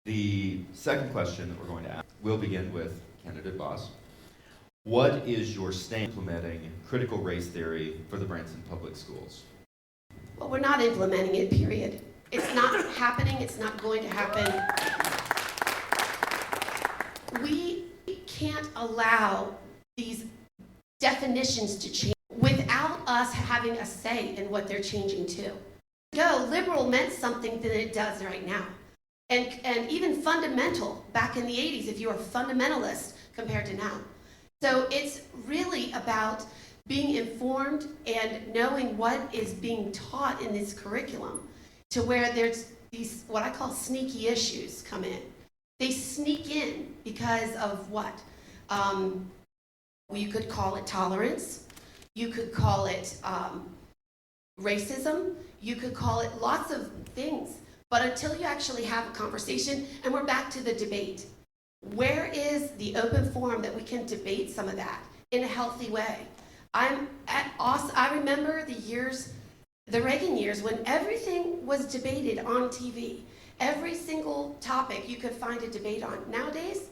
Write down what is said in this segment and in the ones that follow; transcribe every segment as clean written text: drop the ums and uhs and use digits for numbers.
The second question that we're going to ask, we'll begin with candidate Boss. What is your stand implementing critical race theory for the Branson Public Schools? Well, we're not implementing it, period. It's not happening, it's not going to happen. We can't allow these definitions to change without us having a say in what they're changing to. Liberal meant something than it does right now. And even fundamental back in the 80s, if you were a fundamentalist compared to now. So it's really about being informed and knowing what is being taught in this curriculum to where there's these, what I call sneaky issues come in. They sneak in because of what? You could call it tolerance. You could call it racism. You could call it lots of things. But until you actually have a conversation, and we're back to the debate, where is the open forum that we can debate some of that in a healthy way? I remember the Reagan years, when everything was debated on TV. Every single topic you could find a debate on. Nowadays,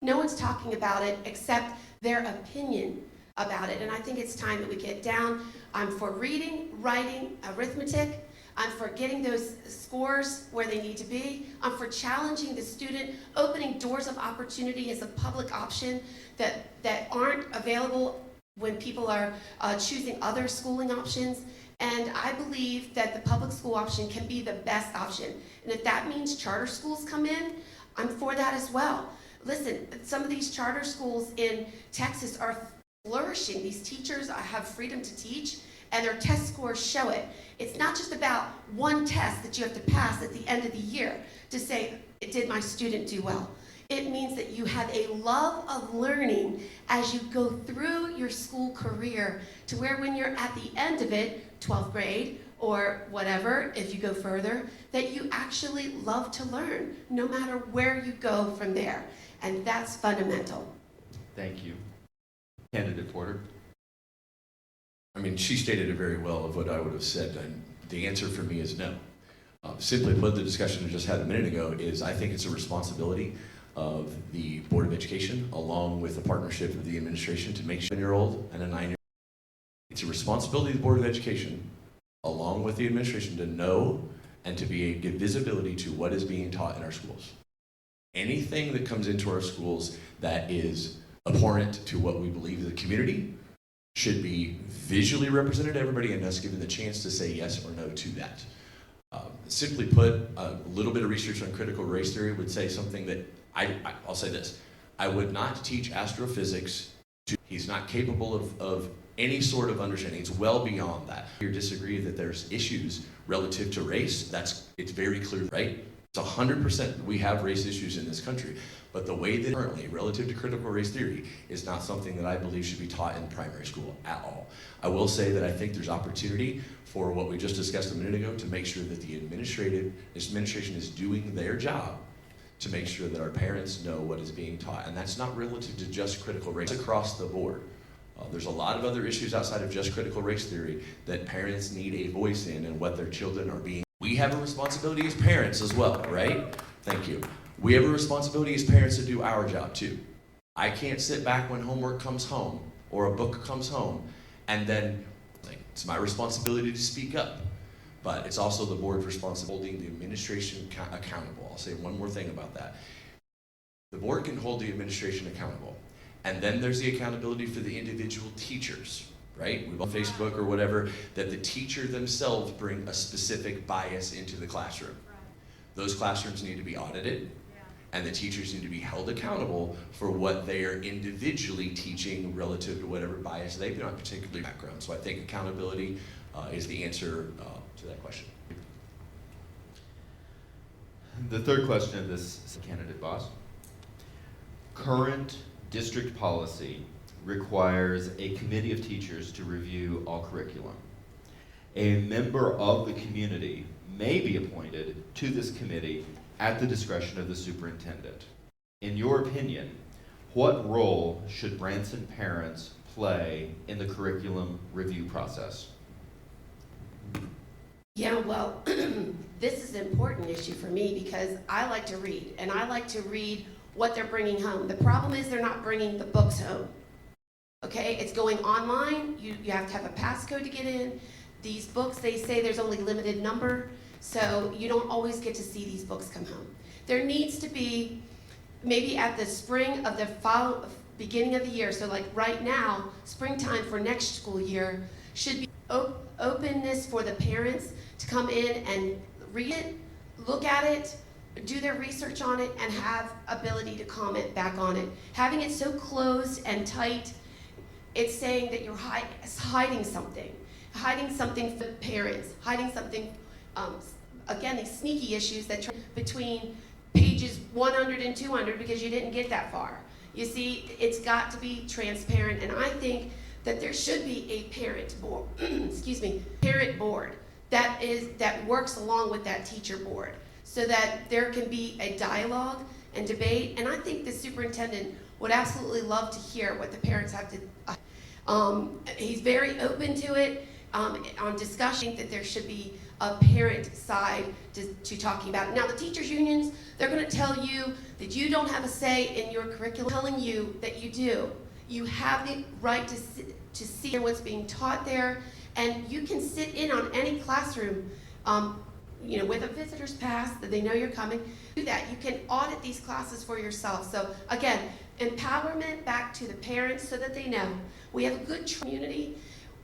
no one's talking about it except their opinion about it. And I think it's time that we get down. I'm for reading, writing, arithmetic. I'm for getting those scores where they need to be. I'm for challenging the student, opening doors of opportunity as a public option that aren't available when people are choosing other schooling options. And I believe that the public school option can be the best option. And if that means charter schools come in, I'm for that as well. Listen, some of these charter schools in Texas are flourishing. These teachers have freedom to teach, and their test scores show it. It's not just about one test that you have to pass at the end of the year to say, did my student do well? It means that you have a love of learning as you go through your school career to where when you're at the end of it, 12th grade or whatever, if you go further, that you actually love to learn no matter where you go from there. And that's fundamental. Thank you. Candidate Porter. I mean, she stated it very well of what I would have said, and the answer for me is no. Simply put, the discussion we just had a minute ago is I think it's a responsibility of the Board of Education, along with the partnership of the administration, to make sure a 7-year-old and a 9-year-old. It's a responsibility of the Board of Education, along with the administration, to know and to give visibility to what is being taught in our schools. Anything that comes into our schools that is abhorrent to what we believe as a community should be visually represented to everybody and us given the chance to say yes or no to that. Simply put, a little bit of research on critical race theory would say something that I'll say this. I would not teach astrophysics to, he's not capable of any sort of understanding. It's well beyond that. You disagree that there's issues relative to race, it's very clear, right? It's 100% we have race issues in this country, but the way that currently, relative to critical race theory, is not something that I believe should be taught in primary school at all. I will say that I think there's opportunity for what we just discussed a minute ago to make sure that the administration is doing their job to make sure that our parents know what is being taught. And that's not relative to just critical race, it's across the board. There's a lot of other issues outside of just critical race theory that parents need a voice in and what their children are being. We have a responsibility as parents as well, right? Thank you. We have a responsibility as parents to do our job too. I can't sit back when homework comes home or a book comes home and then it's my responsibility to speak up. But it's also the board's responsibility holding the administration accountable. I'll say one more thing about that. The board can hold the administration accountable. And then there's the accountability for the individual teachers, right? We've on Facebook or whatever, that the teacher themselves bring a specific bias into the classroom. Those classrooms need to be audited, and the teachers need to be held accountable for what they are individually teaching relative to whatever bias they've been on, particularly background. So I think accountability is the answer to that question. The third question of this candidate Boss. Current district policy requires a committee of teachers to review all curriculum. A member of the community may be appointed to this committee at the discretion of the superintendent. In your opinion, what role should Branson parents play in the curriculum review process? Yeah, well, this is an important issue for me because I like to read, and I like to read what they're bringing home. The problem is they're not bringing the books home. Okay, it's going online. You have to have a passcode to get in. These books, they say there's only limited number, so you don't always get to see these books come home. There needs to be, maybe at the spring of the beginning of the year, so like right now, springtime for next school year, should be openness for the parents to come in and read it, look at it, do their research on it, and have ability to comment back on it. Having it so closed and tight, it's saying that you're hiding something from the parents, hiding something, again, these sneaky issues that between pages 100 and 200 because you didn't get that far. You see, it's got to be transparent, and I think that there should be a parent board, parent board that works along with that teacher board so that there can be a dialogue and debate. And I think the superintendent would absolutely love to hear what the parents have to. He's very open to it on discussion that there should be a parent side to talking about it. Now, the teachers unions, they're going to tell you that you don't have a say in your curriculum, telling you that you do. You have the right to see what's being taught there, and you can sit in on any classroom, with a visitor's pass that they know you're coming. Do that. You can audit these classes for yourself. So again, empowerment back to the parents so that they know we have a good community,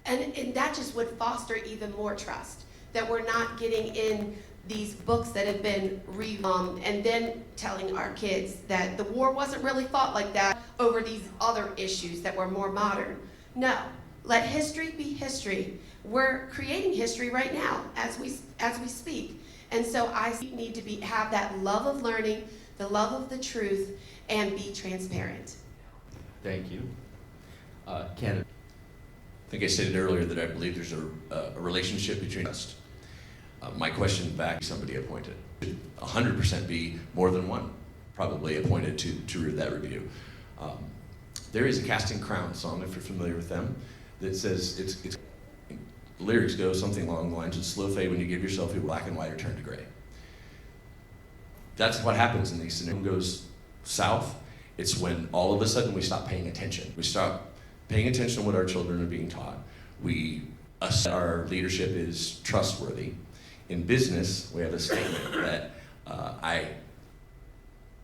and that just would foster even more trust that we're not getting in these books that have been and then telling our kids that the war wasn't really fought like that over these other issues that were more modern. No, let history be history. We're creating history right now as we speak. And so I need to have that love of learning, the love of the truth, and be transparent. Thank you. Ken. I think I stated earlier that I believe there's a relationship between us. My question back, somebody appointed. 100% be more than one probably appointed to that review. There is a Casting Crown song, if you're familiar with them, that says, it's lyrics go something along the lines of slow fade when you give yourself your black and white or turn to gray. That's what happens in these scenarios. When it goes south, it's when all of a sudden we stop paying attention. We stop paying attention to what our children are being taught. We assess our leadership is trustworthy. In business, we have a statement that I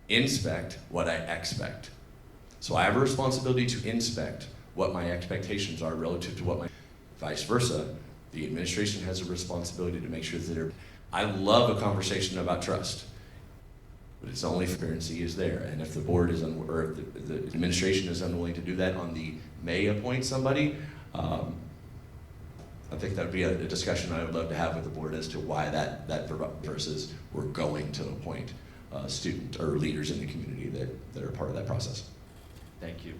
inspect what I expect. So I have a responsibility to inspect what my expectations are relative to what my, vice versa, the administration has a responsibility to make sure that I love a conversation about trust, but it's only if transparency is there. And if the board is, or if the administration is unwilling to do that on the may appoint somebody, I think that would be a discussion I would love to have with the board as to why that versus we're going to appoint student or leaders in the community that are part of that process. Thank you.